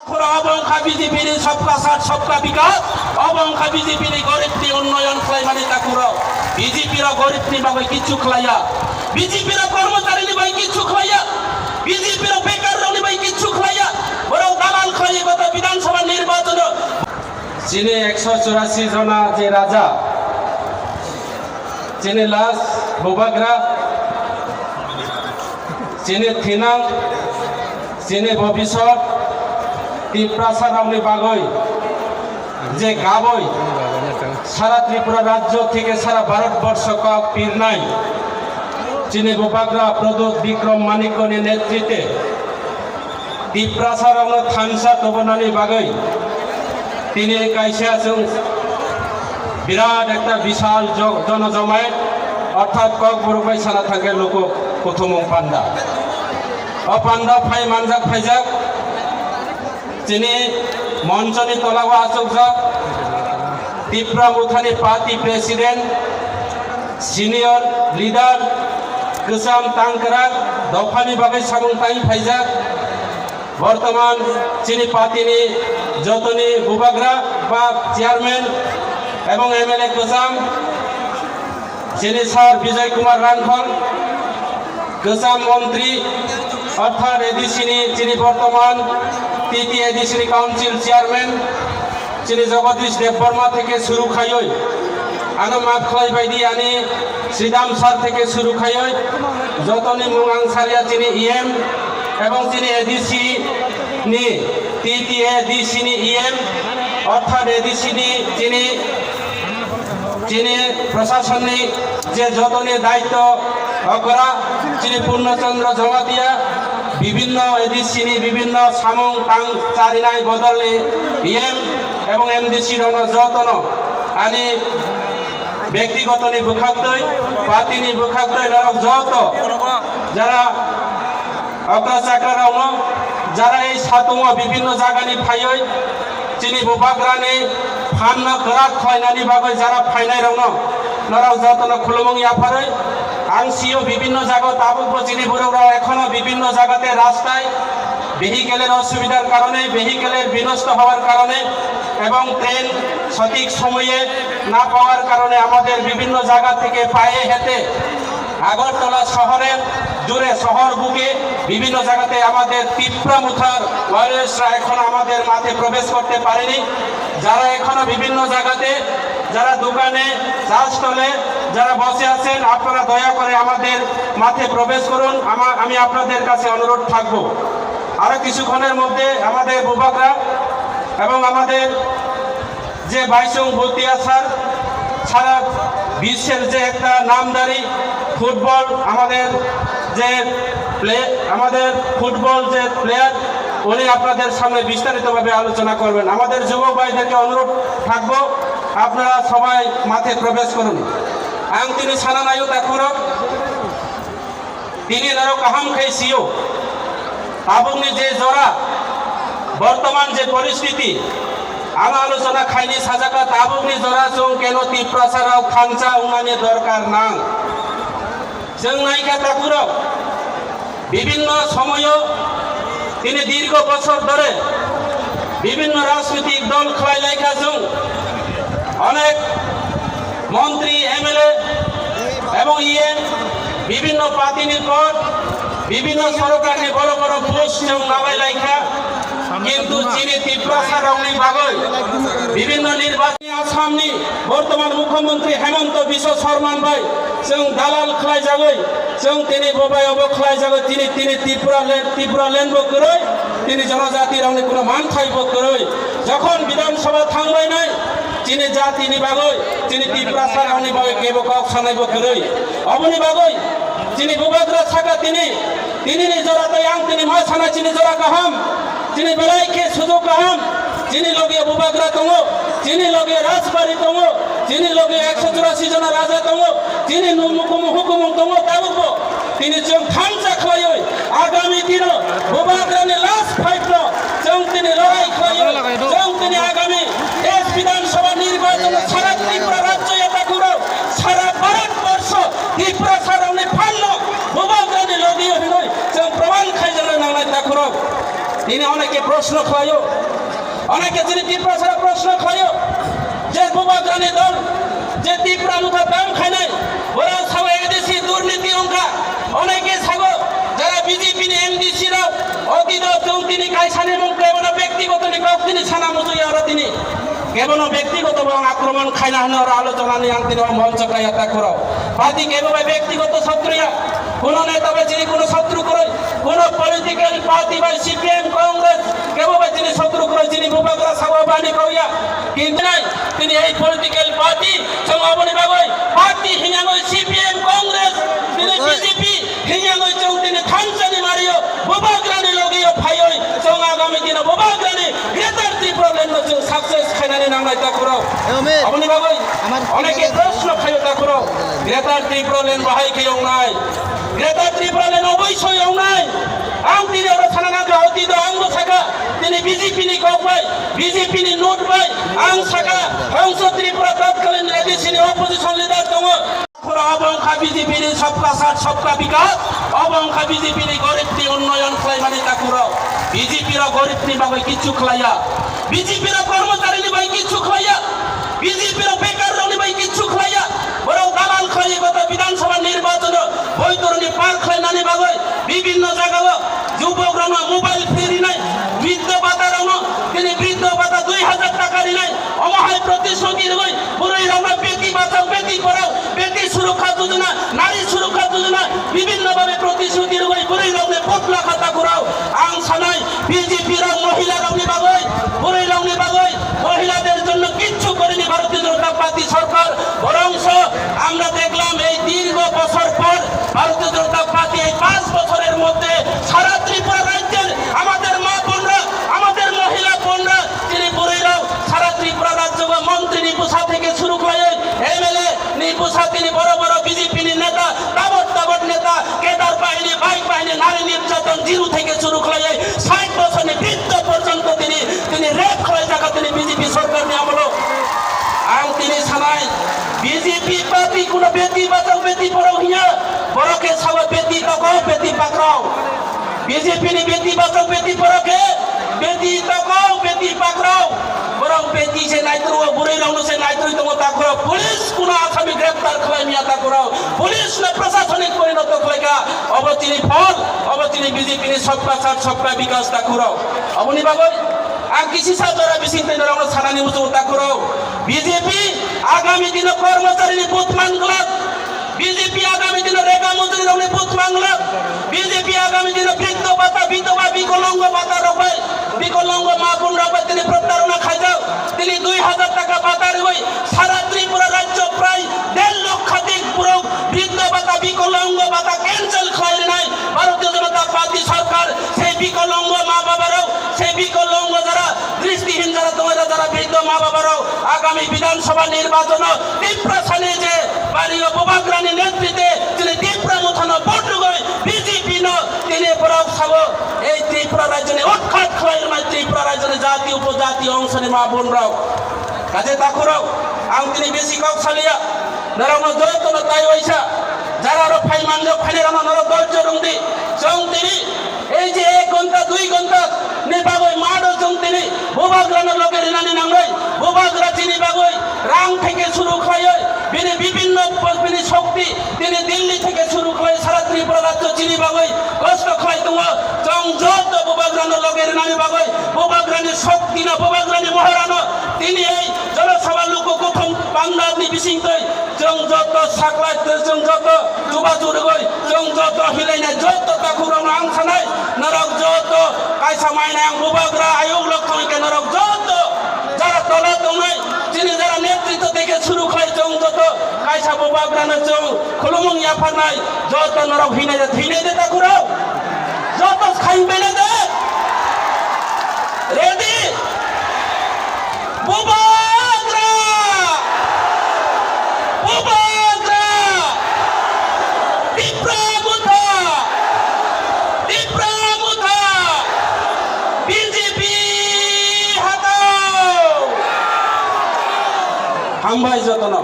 অবংখা বিজেপির সবকা সাথ সবকা বিকাশ অবংখা বিজেপির গরিবটি উন্নয়ন খাইমানি তাকুর বিজেপির গরিবটি বাবাই কিছু খাইয়া বিজেপির কর্মচারী নিবাই কিছু খাইয়া বিজেপির বেকার নিবাই কিছু খাইয়া বরং দালাল খাইয়ে গত বিধানসভা নির্বাচন চীনে 184 জনা যে রাজা চীনে লাস বোবাগ্রা চীনে থিনাং চীনে ভবিষ্যৎ ত্রিপুরা রামনি বাগৈ যে গাবই সারা ত্রিপুরা রাজ্য থেকে সারা ভারতবর্ষ কক পীর নাই চীনে বোবাগ্রা প্রদূত বিক্রম মানিকনের নেতৃত্বে ত্রিপুরা রামন থানসা তবনানি বাগৈ তিনি কাইসে আছেন বিরাট একটা বিশাল জনজমায়েত অর্থাৎ কক বড়বাই সারা থাকে লোক প্রথম পান্ডা অপান্ডা ফাই মানজাক ফাইজাক তিনি মঞ্চনি তলাওয়া আচকজাক ত্রিপুরা মুথানি পার্টি প্রেসিডেন্ট সিনিয়র লিডার গোসাম তাংকরাক দফানি বাগै সামুংতাই ফাইজাক বর্তমান চিনি পার্টিনি যতনি বুবাগ্রা বা চেয়ারম্যান এবং এমএলএ গোসাম চিনি স্যার বিজয় কুমার রাংখল গোসাম মন্ত্রী অর্থাৎ এডিসিনি চিনি বর্তমান তৃতীয় এডিসিনি কাউন্সিল চেয়ারম্যান চিনি জগদীশ দেববর্মা থেকে শুরু খাইই আনো মাখলাই বাইদি আনি শ্রীদাম স্যার থেকে শুরু খাইই যতনি মুঙাংসারিয়া চিনি ইএম এবং চিনি এডিসি নি তৃতীয় এডিসিনি ইএম অর্থাৎ এডিসিনি চিনি চিনি প্রশাসনিক যে যতনি দায়িত্ব করা চিনি পূর্ণচন্দ্র জমাতিয়া বিভিন্ন এডিসিনি বিভিন্ন সামং টাং চারিনাই বদলে ইএম এবং এমডিসি যতন আনি ব্যক্তিগত নি বুখাগদই পার্টিনি বুখাগদই নরক যত যারা অগ্রচাকরা যারা এই সাতুম বিভিন্ন জায়গানি ফাইই চিনি বুবাগ্রানি ফান্ন গরাক খয়নানি বাগৈ যারা ফাইনাই রং নরক যতন খুলমঙ্গি আফারই আংসিও বিভিন্ন জায়গা তাবুক চিনি বুড়োরাও এখনো বিভিন্ন জায়গাতে রাস্তায় ভেহিকেলের অসুবিধার কারণে ভেহিকেলের বিনষ্ট হওয়ার কারণে এবং ট্রেন সঠিক সময়ে না পাওয়ার কারণে আমাদের বিভিন্ন জায়গা থেকে পায়ে হেঁটে আগরতলা শহরের জুড়ে শহর বুকে বিভিন্ন জায়গাতে আমাদের ত্রিপুরা মুথার ওয়ারিয়ার্সরা এখন আমাদের মাঠে প্রবেশ করতে পারেনি যারা এখনো বিভিন্ন জায়গাতে যারা দোকানে চা স্টলে যারা বসে আছেন আপনারা দয়া করে আমাদের মাঠে প্রবেশ করুন আমি আপনাদের কাছে অনুরোধ থাকব আরো কিছুক্ষণের মধ্যে আমাদের বুবাগ্রা এবং আমাদের যে বাইসং ভুতিয়া স্যার সারা বিশ্বের যে একটা নামদারি ফুটবল আমাদের যে আমাদের ফুটবল যে প্লেয়ার উনি আপনাদের সামনে বিস্তারিতভাবে আলোচনা করবেন আমাদের যুবক ভাইদেরকে অনুরোধ থাকবো আপনারা সবাই মাঠে প্রবেশ করুন আং তিনি সানানায়ু তাকুরক তিনি নরক আহাম খাইছিও আবুংনি যে জোড়া বর্তমান যে পরিস্থিতি আলো আলোচনা খাইনি সাজাকা তাবুংনি জোড়া চং কেন ত্রিপ্রাসারাও খানচা উনানি দরকার নাং जों नायिका ঠাকুরক বিভিন্ন সময় তিনি দীর্ঘ বছর ধরে বিভিন্ন রাজনৈতিক দল খাই লাইকা जों অনেক মন্ত্রী এমএলএ এবং ইএম বিভিন্ন পার্টির পদ বিভিন্ন সরকারের বড় বড় পোস্ট जों নামাই লাইকা কিন্তু চিনি ত্রিপুরা রামনি বাগৈ বিভিন্ন নির্বাচনী আসামনি বর্তমান মুখ্যমন্ত্রী হেমন্ত বিশ্ব শর্মান ভাই जों দালাল খাই যাগৈ जों তিনি ববাই অব খাই যাগৈ তিনি ত্রিপুরা লেন বকরই তিনি জনজাতি রামনি কোনো মান খাই বকরই যখন বিধানসভা থাংবাই নাই চিনি জাতিনি বাগৈ চিনি ত্রিপুরা রামনি বাগৈ কেবো কক সানাই বকরই অবনি বাগৈ চিনি বুবাগ্রা থাকা তিনি জোড়াতে আং তিনি মা সানা চিনি জোড়া কাহাম চিনি বেলাইকে সুযোগ কাহাম চিনি লগে বুবাগ্রা দङ চিনি লগে রাজবাড়ি দङ চিনি লগে 184 জন রাজা দङ চিনি হুকুম দङ তাবুক তিনি जों থানচা খাইই আগামী দিন বুবাগ্রানি লাস্ট ফাইট जों তিনি লড়াই খাইই जों তিনি আগামী দেশ বিধানসভা নির্বাচন সারা ত্রিপুরা রাজ্য এটা করো সারা ভারতবর্ষ ত্রিপুরা সারানি ফান্ন বুবাগ্রানি লগিয়ে হই जों প্রমাণ খাই জানা নালাই তাকুরক তিনি অনেকে প্রশ্ন খায়ও অনেকে তিনি ত্রিপুরা ছাড়া প্রশ্ন খায়ও যে বুবাগ্রানি দল যে ত্রিপুরা মুখা ব্যায়াম খায় নাই ওরা সব এদেশি দুর্নীতি অঙ্কা অনেকে সব যারা বিজেপি এমডিসিরা অতীত তিনি কাইসানি এবং কেবল ব্যক্তিগত নিকাও তিনি ছানা মুজুই আর তিনি কেবল ব্যক্তিগত এবং আক্রমণ খাই না হলে আলোচনা নিয়ে তিনি মঞ্চ কাইয়াতা করো পার্টি কেবল ব্যক্তিগত শত্রুয়া কোন নেতা বা যিনি কোনো শত্রু করে কোন পলিটিক্যাল পার্টি বা সিপিএম কংগ্রেস কেবল যিনি শত্রু করে যিনি বুবাগ্রা সাবাবানি কইয়া কিন্তু নাই তিনি এই পলিটিক্যাল পার্টি সমাবনী বাবই পার্টি হিঙ্গাঙ্গই সিপিএম কংগ্রেস তিনি বিজেপি হিঙ্গাঙ্গই চৌ তিনি থানসানি মারিও বুবাগ্রানি লগিও ফাইও চৌ আগামী দিন বুবাগ্রানি গ্রেটার ত্রিপুরা ল্যান্ড সাকসেস খাইনানি নাংলাই তা করো আপনি বাবই অনেকে প্রশ্ন খাইও তা করো গ্রেটার ত্রিপুরা ল্যান্ড বাহাই খেয়েও নাই গ্রেটার ত্রিপুরা ল্যান্ড অবশ্যই নাই আং তিনি ওরা ছানানাকে অতীত আঙ্গ শাখা তিনি বিজেপি নি কপাই বিজেপি নি নোট পাই আং শাখা হংস ত্রিপুরা তৎকালীন এডিসিনি অপোজিশন লিডার দङ অবংখা বিজেপির সবকা সাথ সবকা বিকাশ অবংখা বিজেপির গরিবনি উন্নয়ন খাইমানি তাকুর বিজেপির গরিবনি বাবাই কিছু খাইয়া বিজেপির কর্মচারী বাই কিছু খাইয়া বিজেপির বেকার বাই কিছু খাইয়া বরং দালাল খাই গত বিধানসভা নির্বাচন বৈতরণী পার্ক খাইনানি বাবাই বিভিন্ন জায়গা যুবকরা মোবাইল ফ্রি নাই বৃদ্ধ ভাতা তিনি বৃদ্ধ ভাতা 2000 টাকা নাই অমহায় প্রতিশ্রুতি দেবই পুরোই আমরা বেটি বাঁচাও বেটি পড়াও বেটি সুরক্ষা যোজনা নারী সুরক্ষা যোজনা বিভিন্নভাবে প্রতিশ্রুতি দেবই পুরোই রাউনে পটলা খাতা করাও আং সানাই বিজেপির মহিলা রাউনি বাগই পুরোই রাউনি বাগই মহিলাদের জন্য কিচ্ছু করেনি ভারতীয় জনতা পার্টি সরকার বরং আমরা দেখলাম এই দীর্ঘ বছর পর ভারতীয় জনতা পার্টি এই 5 বছরের মধ্যে সারা ত্রিপুরা রাজ্যের আমাদের মা বোনরা আমাদের মহিলা বোনরা তিনি পুরোইরাও সারা ত্রিপুরা রাজ্য মন্ত্রী নিপুষা থেকে শুরু করে এমএলএ নিপুষা তিনি বড় বড় বিজেপি নেতা তাবৎ নেতা কেদার বাহিনী বাইক বাহিনী নারী নির্যাতন জিরো থেকে শুরু করে 60 বছর বৃদ্ধ পর্যন্ত তিনি রেপ করে থাকা তিনি বিজেপি সরকার নিয়ে আমল আং তিনি সানাই বিজেপি পার্টি কোন বেটি বাঁচাও বেটি পড়াও হিয়া বড়কে সব বেটি তকাও বেটি পাকড়াও বিজেপি নি বেটি বাঁচাও বেটি পড়াকে বেটি তকাও বেটি পাকড়াও বরং বেটি সে নাইত্র বুড়ি রাউনো সে নাইত্রই দङ তা করো পুলিশ কোন আসামি গ্রেফতার খাই মিয়া তা করো পুলিশ না প্রশাসনিক পরিণত খাইকা অবচিনি ফল অবচিনি বিজেপি নি সবকা সাথ সবকা বিকাশ তা করো অবনি বাবই আর কিসি সাজরা বিসিতে রাউনো ছানানি মুজু তা করো বিজেপি আগামী দিন কর্মচারী বুথ মানগলা বিজেপি আগামী দিন রেগা মজুরি রাউনি বুথ মাংলা বিজেপি আগামী দিন বৃদ্ধ ভাতা বিধবা বিকলাঙ্গ ভাতা রবাই বিকলাঙ্গ মা বোন রবাই তিনি প্রতারণা খাই যাও তিনি 2000 টাকা ভাতা রবাই সারা ত্রিপুরা রাজ্য প্রায় 1.5 লক্ষাধিক পুরো বৃদ্ধ ভাতা বিকলাঙ্গ ভাতা ক্যান্সেল খাই নাই ভারতীয় জনতা পার্টি সরকার সেই বিকলাঙ্গ মা বাবারাও সেই বিকলাঙ্গ যারা দৃষ্টিহীন যারা তোমরা যারা বৃদ্ধ মা বাবারাও আগামী বিধানসভা নির্বাচন ত্রিপুরা সানে যে বাড়িও বুবাগ্রানি নেতৃত্বে তিনি ত্রিপুরা মুথানো বটুগই বিজেপি ন তিনি বরফ সব এই ত্রিপুরা রাজ্যে উৎখাত খাইর মাই ত্রিপুরা রাজ্যে জাতি উপজাতি অংশনে মা বোনরাও কাজে তাকুরাও আং তিনি বেশি কৌশলিয়া নরম জয়তন তাই ওইসা যারা আরো ফাই মানলো ফাইনে রাম নর দর্জ রুংদি জং তিনি এই যে 1 ঘন্টা 2 ঘন্টা নিবাগই মাডো জং তিনি বুবাগ্রানো লোকের নানি নাংলাই বুবাগ্রা চিনি বাগই রাং থেকে শুরু খায় বিনি বিভিন্ন বিনি শক্তি তিনি দিল্লি থেকে শুরু করে সারা ত্রিপুরা রাজ্য চিনি বাগই কষ্ট খায় তোমা জং যত বুবাগ্রানো লোকের নানি বাগই বুবাগ্রানি শক্তি না বুবাগ্রানি মহারানো তিনি এই জনসভা লোক প্রথম বাংলানি বিসিংতই জং যত সাকলাই জং যত জুবা জুরগই জং যত হিলাইনা যত তাকুরং আংসানাই নরক যত কাইসা মাইনা আং বুবাগ্রা আয়োগ লক্ষণকে নরক যত যারা তলা দংনাই যিনি যারা নেতৃত্ব থেকে শুরু খাই জং যত কাইসা বুবাগ্রানো জং খুলুমুং ইয়াফানাই যত নরক হিনে দে তাকুরাও যত খাই বেনে দে রেডি বুবাগ্রা বুবাগ্রা ত্রিপুরা মুথা বিজেপি হাতাও হামবাই যতন